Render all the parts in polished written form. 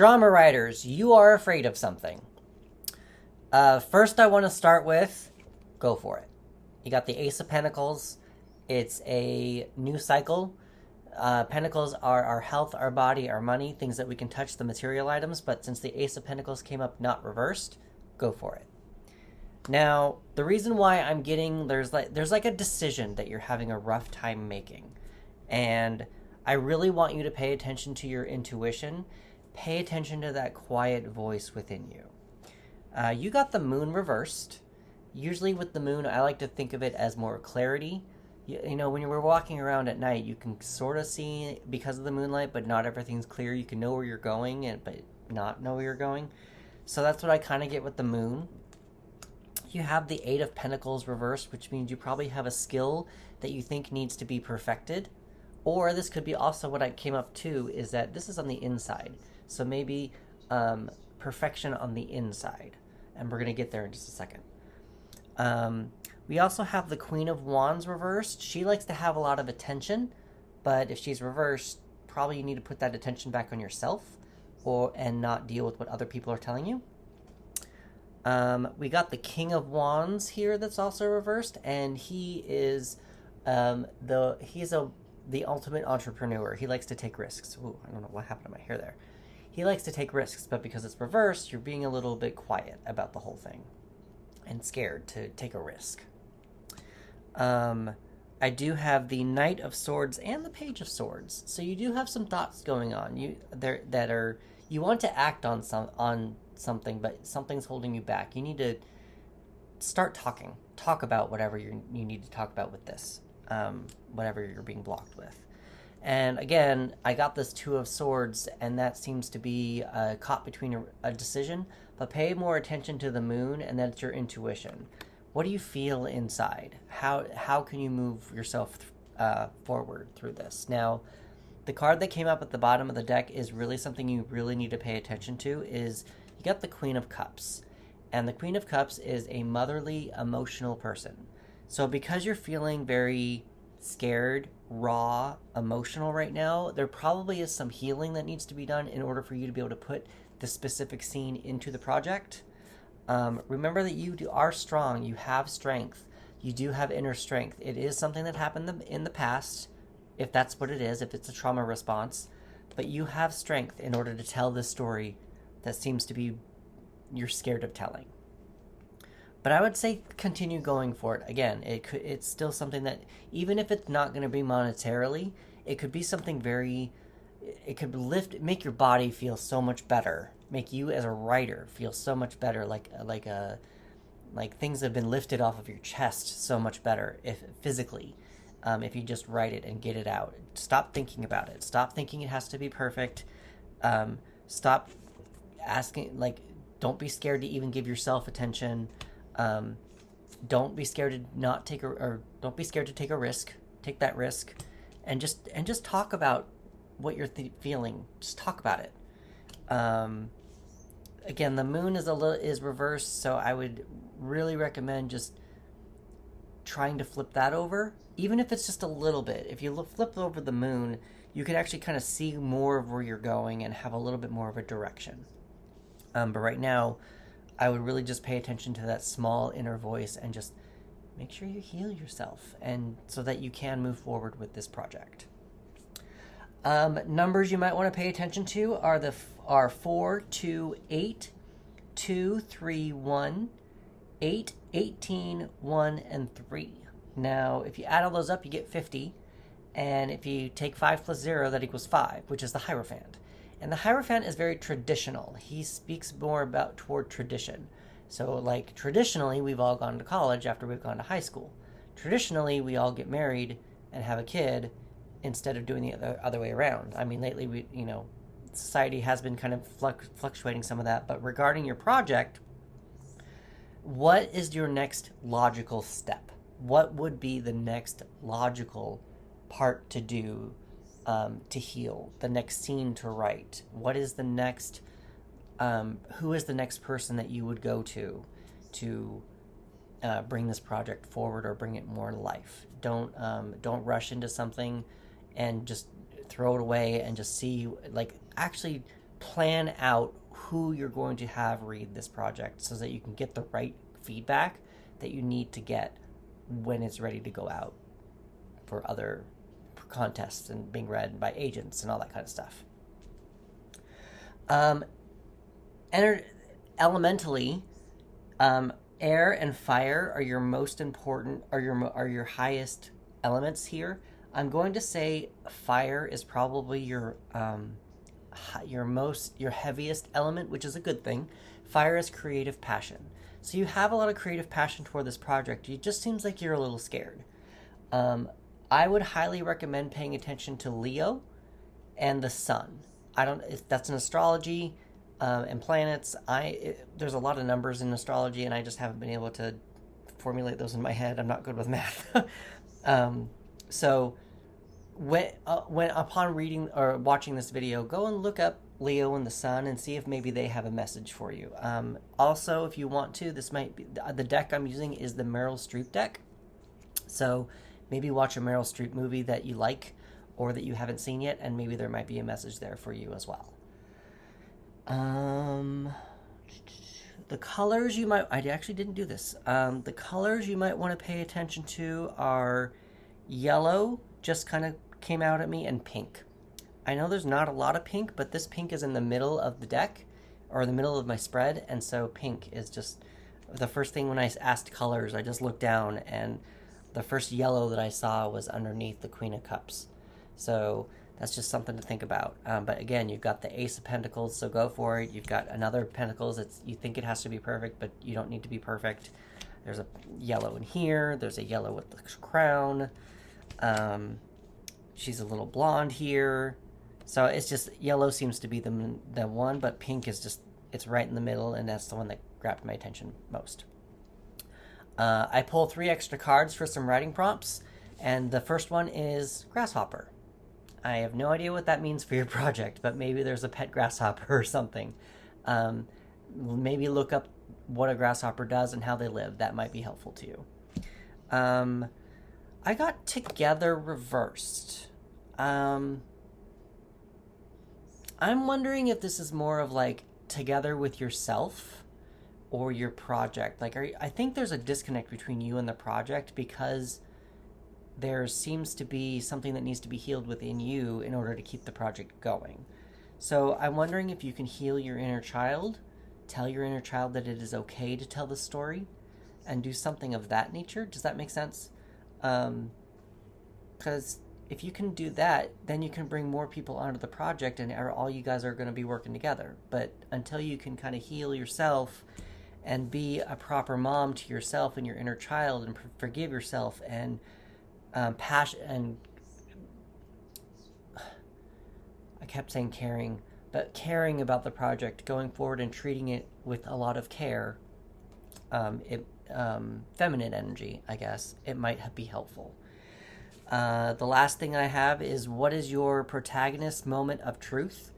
Drama writers, you are afraid of something. First, I want to start with go for it. You got the Ace of Pentacles. It's a new cycle. Pentacles are our health, our body, our money, things that we can touch, the material items. But since the Ace of Pentacles came up not reversed, go for it. Now, the reason why I'm getting there's like a decision that you're having a rough time making, and I really want you to pay attention to your intuition. Pay attention to that quiet voice within you. You got the moon reversed. Usually with the moon, I like to think of it as more clarity. You know, when you were walking around at night, you can sort of see because of the moonlight, but not everything's clear. You can know where you're going, but not know where you're going. So that's what I kind of get with the moon. You have the Eight of Pentacles reversed, which means you probably have a skill that you think needs to be perfected. Or this could be also what I came up to, is that this is on the inside. So maybe perfection on the inside. And we're going to get there in just a second. We also have the Queen of Wands reversed. She likes to have a lot of attention, but if she's reversed, probably you need to put that attention back on yourself and not deal with what other people are telling you. We got the King of Wands here that's also reversed, and he is the ultimate entrepreneur. He likes to take risks. Ooh, I don't know what happened to my hair there. He likes to take risks, but because it's reversed, you're being a little bit quiet about the whole thing and scared to take a risk. I do have the Knight of Swords and the Page of Swords, so you do have some thoughts going on. You want to act on something, but something's holding you back. You need to start talking. Talk about whatever you need to talk about with this, whatever you're being blocked with. And again, I got this Two of Swords, and that seems to be caught between a decision, but pay more attention to the moon, and that's your intuition. What do you feel inside? How can you move yourself forward through this? Now, the card that came up at the bottom of the deck is really something you really need to pay attention to. Is you got the Queen of Cups, and the Queen of Cups is a motherly, emotional person. So because you're feeling very scared, raw, emotional right now, there probably is some healing that needs to be done in order for you to be able to put the specific scene into the project. Remember that you are strong. You have strength. You do have inner strength. It is something that happened in the past, if that's what it is, if it's a trauma response. But you have strength in order to tell this story that seems to be you're scared of telling. But I would say continue going for it. Again, it's still something that, even if it's not going to be monetarily, it could be something it could make your body feel so much better. Make you as a writer feel so much better, like things have been lifted off of your chest so much better if physically, if you just write it and get it out. Stop thinking about it. Stop thinking it has to be perfect. Stop asking, don't be scared to even give yourself attention. Don't be scared to don't be scared to take a risk. Take that risk, and just talk about what you're feeling. Just talk about it. Again, the moon is reversed, so I would really recommend just trying to flip that over, even if it's just a little bit. If you flip over the moon, you can actually kind of see more of where you're going and have a little bit more of a direction. But right now, I would really just pay attention to that small inner voice and just make sure you heal yourself, and so that you can move forward with this project. Numbers you might want to pay attention to are 4, 2, 8, 2, 3, 1, 8, 18, 1, and 3. Now, if you add all those up, you get 50. And if you take 5 plus 0, that equals 5, which is the Hierophant. And the Hierophant is very traditional. He speaks more toward tradition. So, traditionally, we've all gone to college after we've gone to high school. Traditionally, we all get married and have a kid instead of doing the other way around. I mean, lately, society has been kind of fluctuating some of that. But regarding your project, what is your next logical step? What would be the next logical part to do, to heal? The next scene to write? What is the next... who is the next person that you would go to bring this project forward or bring it more to life? Don't rush into something and just throw it away and just see, actually plan out who you're going to have read this project so that you can get the right feedback that you need to get when it's ready to go out for other contests and being read by agents and all that kind of stuff. Elementally, air and fire are your most important, are your highest elements here. I'm going to say fire is probably your heaviest element, which is a good thing. Fire is creative passion. So you have a lot of creative passion toward this project. It just seems like you're a little scared. I would highly recommend paying attention to Leo and the sun. I don't, if that's an astrology and planets. There's a lot of numbers in astrology, and I just haven't been able to formulate those in my head. I'm not good with math. So when upon reading or watching this video, go and look up Leo and the sun and see if maybe they have a message for you. Also, if you want to, this might be the deck I'm using is the Meryl Streep deck. So maybe watch a Meryl Streep movie that you like or that you haven't seen yet, and maybe there might be a message there for you as well. The colors you might, I actually didn't do this. The colors you might want to pay attention to are yellow, just kind of came out at me, and pink. I know there's not a lot of pink, but this pink is in the middle of the deck, or the middle of my spread, and so pink is just the first thing when I asked colors. I just looked down, and the first yellow that I saw was underneath the Queen of Cups. So that's just something to think about. But again, you've got the Ace of Pentacles, so go for it. You've got another Pentacles. You think it has to be perfect, but you don't need to be perfect. There's a yellow in here. There's a yellow with the crown. She's a little blonde here. So it's just, yellow seems to be the one, but pink is just, it's right in the middle, and that's the one that grabbed my attention most. I pulled 3 extra cards for some writing prompts, and the first one is Grasshopper. I have no idea what that means for your project, but maybe there's a pet grasshopper or something. Maybe look up what a grasshopper does and how they live. That might be helpful to you. I got Together reversed. I'm wondering if this is more of like together with yourself or your project. Like, I think there's a disconnect between you and the project because there seems to be something that needs to be healed within you in order to keep the project going. So I'm wondering if you can heal your inner child, tell your inner child that it is okay to tell the story, and do something of that nature. Does that make sense? Because if you can do that, then you can bring more people onto the project, and all you guys are going to be working together. But until you can kind of heal yourself and be a proper mom to yourself and your inner child and forgive yourself and passion, and I kept saying caring, but caring about the project going forward and treating it with a lot of care, feminine energy, I guess, it might be helpful. The last thing I have is, what is your protagonist's moment of truth?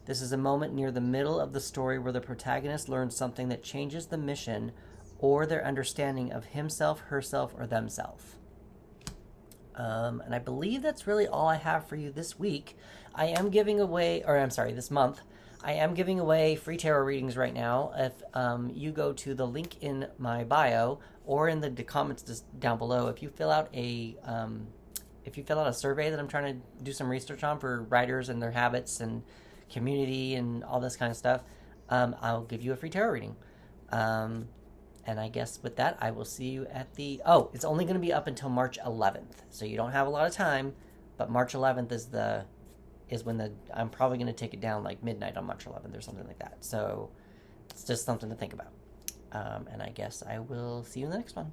This is a moment near the middle of the story where the protagonist learns something that changes the mission or their understanding of himself, herself, or themselves. And I believe that's really all I have for you this week. I am giving away, this month, I am giving away free tarot readings right now. If you go to the link in my bio or in the comments down below, if you fill out a survey that I'm trying to do some research on for writers and their habits and community and all this kind of stuff, I'll give you a free tarot reading. And I guess with that, I will see you at it's only going to be up until March 11th. So you don't have a lot of time, but March 11th is when I'm probably going to take it down like midnight on March 11th or something like that. So it's just something to think about. And I guess I will see you in the next one.